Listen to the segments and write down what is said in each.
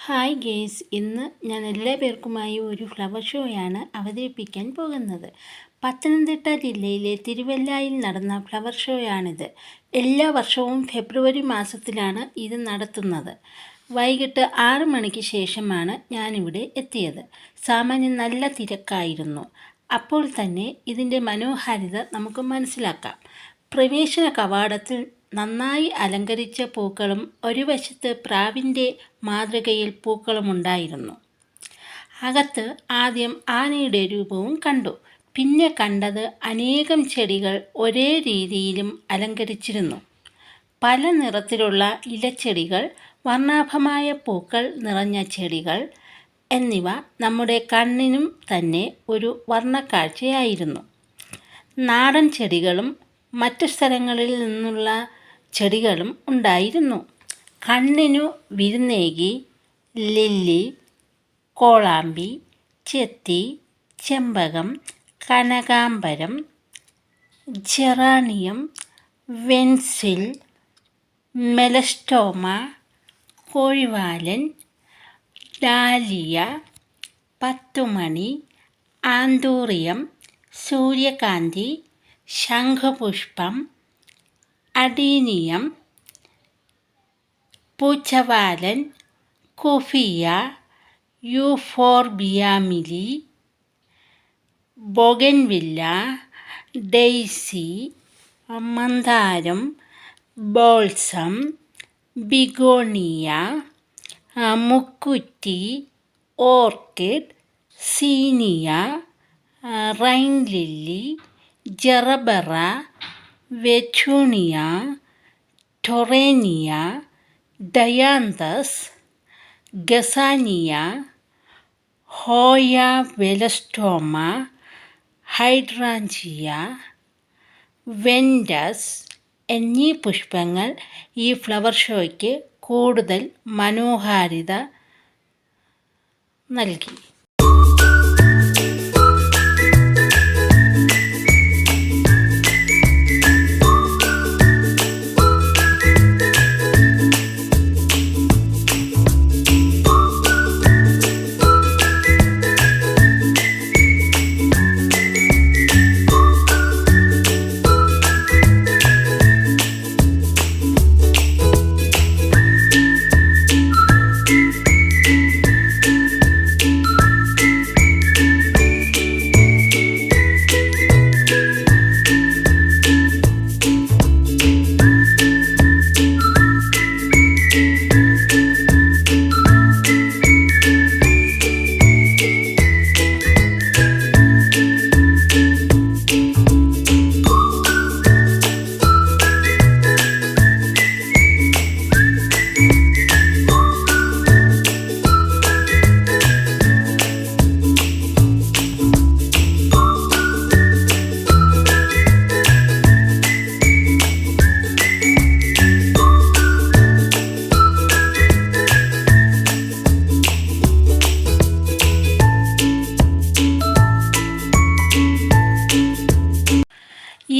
Hi guys, ഇന്ന് ഞാൻ എല്ലാ പേർക്കുമായി ഒരു ഫ്ലവർ ഷോയാണ് അവതരിപ്പിക്കാൻ പോകുന്നത്. പത്തനംതിട്ട ജില്ലയിലെ തിരുവല്ലയിൽ നടന്ന ഫ്ലവർ ഷോയാണിത്. എല്ലാ വർഷവും ഫെബ്രുവരി മാസത്തിലാണ് ഇത് നടത്തുന്നത്. വൈകിട്ട് 6 മണിക്ക് ശേഷമാണ് ഞാനിവിടെ എത്തിയത്. സാമാന്യം നല്ല തിരക്കായിരുന്നു. അപ്പോൾ തന്നെ ഇതിൻ്റെ മനോഹാരിത നമുക്ക് മനസ്സിലാക്കാം. പ്രവേശന കവാടത്തിൽ നന്നായി അലങ്കരിച്ച പൂക്കളും ഒരു വശത്ത് പ്രാവിൻ്റെ മാതൃകയിൽ പൂക്കളുമുണ്ടായിരുന്നു. അകത്ത് ആദ്യം ആനയുടെ രൂപവും കണ്ടു. പിന്നെ കണ്ടത് അനേകം ചെടികൾ ഒരേ രീതിയിലും അലങ്കരിച്ചിരുന്നു. പല നിറത്തിലുള്ള ഇലച്ചെടികൾ, വർണ്ണാഭമായ പൂക്കൾ നിറഞ്ഞ ചെടികൾ എന്നിവ നമ്മുടെ കണ്ണിനും തന്നെ ഒരു വർണ്ണക്കാഴ്ചയായിരുന്നു. നാടൻ ചെടികളും മറ്റു സ്ഥലങ്ങളിൽ നിന്നുള്ള ചെടികളും ഉണ്ടായിരുന്നു. കണ്ണിനു വിരുന്നേകി ലില്ലി, കോളാമ്പി, ചെത്തി, ചെമ്പകം, കനകാംബരം, ജെറാനിയം, വെൻസിൽ, മെലസ്റ്റോമ, കോഴിവാലൻ, ഡാലിയ, പത്തുമണി, ആന്തൂറിയം, സൂര്യകാന്തി, ശംഖുപുഷ്പം, അഡീനിയം, പൂച്ചവാലൻ, കുഫിയ, യൂഫോർബിയാമിലി, ബൊഗൻവില്ല, ഡെയ്സി, മന്ദാരം, ബോൾസം, ബിഗോണിയ, മുക്കുറ്റി, orchid, zinnia, rain lily, gerbera, വെച്ചൂണിയ, torenia, dianthus, gazania, hoya melastoma, hydrangea, വെൻഡസ് എന്നീ പുഷ്പങ്ങൾ ഈ ഫ്ലവർ ഷോയ്ക്ക് കൂടുതൽ മനോഹാരിത നൽകി.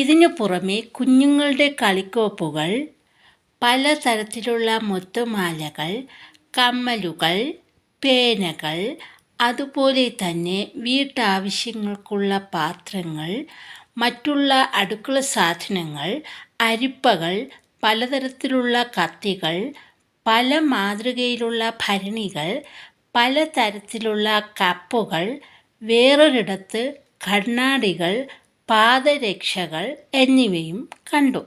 ഇതിനു പുറമെ കുഞ്ഞുങ്ങളുടെ കളിക്കോപ്പുകൾ, പലതരത്തിലുള്ള മുത്തുമാലകൾ, കമ്മലുകൾ, പേനകൾ, അതുപോലെ തന്നെ വീട്ടാവശ്യങ്ങൾക്കുള്ള പാത്രങ്ങൾ, മറ്റുള്ള അടുക്കള സാധനങ്ങൾ, അരിപ്പകൾ, പലതരത്തിലുള്ള കത്തികൾ, പല മാതൃകയിലുള്ള ഭരണികൾ, പലതരത്തിലുള്ള കപ്പുകൾ, വേറൊരിടത്ത് കണ്ണാടികൾ, പാദരക്ഷകൾ എന്നിവയും കണ്ടു.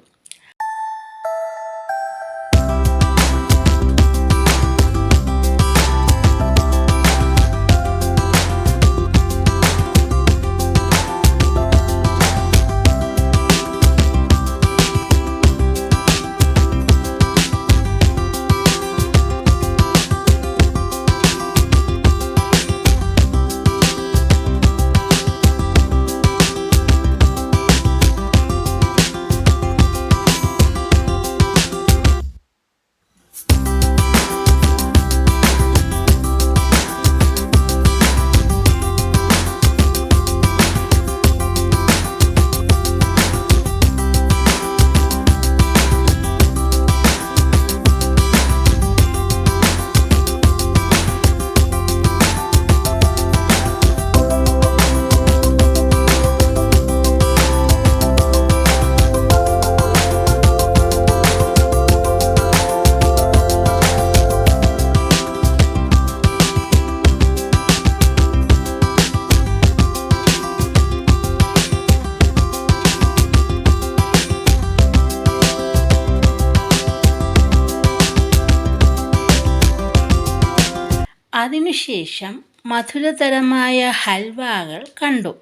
അതിനുശേഷം മധുരതരമായ ഹൽവകൾ കണ്ടു.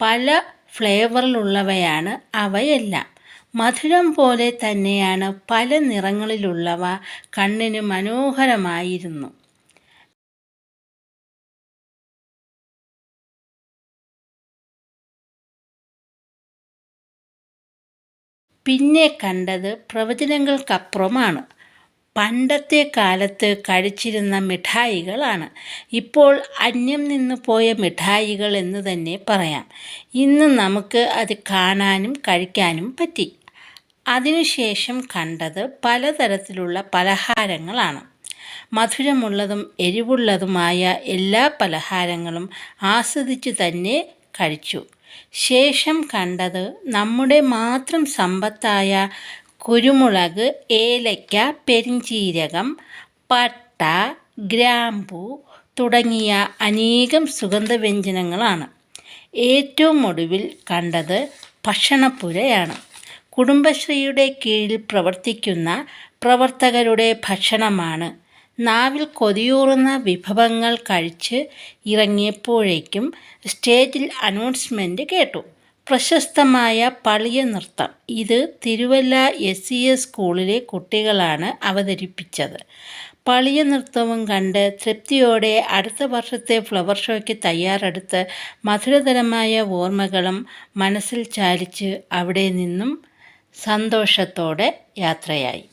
പല ഫ്ലേവറിലുള്ളവയാണ് അവയെല്ലാം. മധുരം പോലെ തന്നെയാണ് പല നിറങ്ങളിലുള്ളവ. കണ്ണിന് മനോഹരമായിരുന്നു. പിന്നെ കണ്ടത് പ്രവചനങ്ങൾക്കപ്പുറമാണ്. പണ്ടത്തെ കാലത്ത് കഴിച്ചിരുന്ന മിഠായികളാണ്. ഇപ്പോൾ അന്യം നിന്ന് പോയ മിഠായികൾ എന്ന് തന്നെ പറയാം. ഇന്ന് നമുക്ക് അത് കാണാനും കഴിക്കാനും പറ്റി. അതിനുശേഷം കണ്ടത് പലതരത്തിലുള്ള പലഹാരങ്ങളാണ്. മധുരമുള്ളതും എരിവുള്ളതുമായ എല്ലാ പലഹാരങ്ങളും ആസ്വദിച്ചു തന്നെ കഴിച്ചു. ശേഷം കണ്ടത് നമ്മുടെ മാത്രം സമ്പത്തായ കുരുമുളക്, ഏലയ്ക്ക, പെരിഞ്ചീരകം, പട്ട, ഗ്രാമ്പൂ തുടങ്ങിയ അനേകം സുഗന്ധവ്യഞ്ജനങ്ങളാണ്. ഏറ്റവും ഒടുവിൽ കണ്ടത് ഭക്ഷണപ്പുരയാണ്. കുടുംബശ്രീയുടെ കീഴിൽ പ്രവർത്തിക്കുന്ന പ്രവർത്തകരുടെ ഭക്ഷണമാണ്. നാവിൽ കൊതിയൂറുന്ന വിഭവങ്ങൾ കഴിച്ച് ഇറങ്ങിയപ്പോഴേക്കും സ്റ്റേജിൽ അനൗൺസ്മെൻ്റ് കേട്ടു. പ്രശസ്തമായ പളിയ നൃത്തം. ഇത് തിരുവല്ല SES സ്കൂളിലെ കുട്ടികളാണ് അവതരിപ്പിച്ചത്. പളിയ നൃത്തവും കണ്ട് തൃപ്തിയോടെ അടുത്ത വർഷത്തെ ഫ്ലവർ ഷോയ്ക്ക് തയ്യാറെടുത്ത് മധുരതരമായ ഓർമ്മകളും മനസ്സിൽ ചാലിച്ച് അവിടെ നിന്നും സന്തോഷത്തോടെ യാത്രയായി.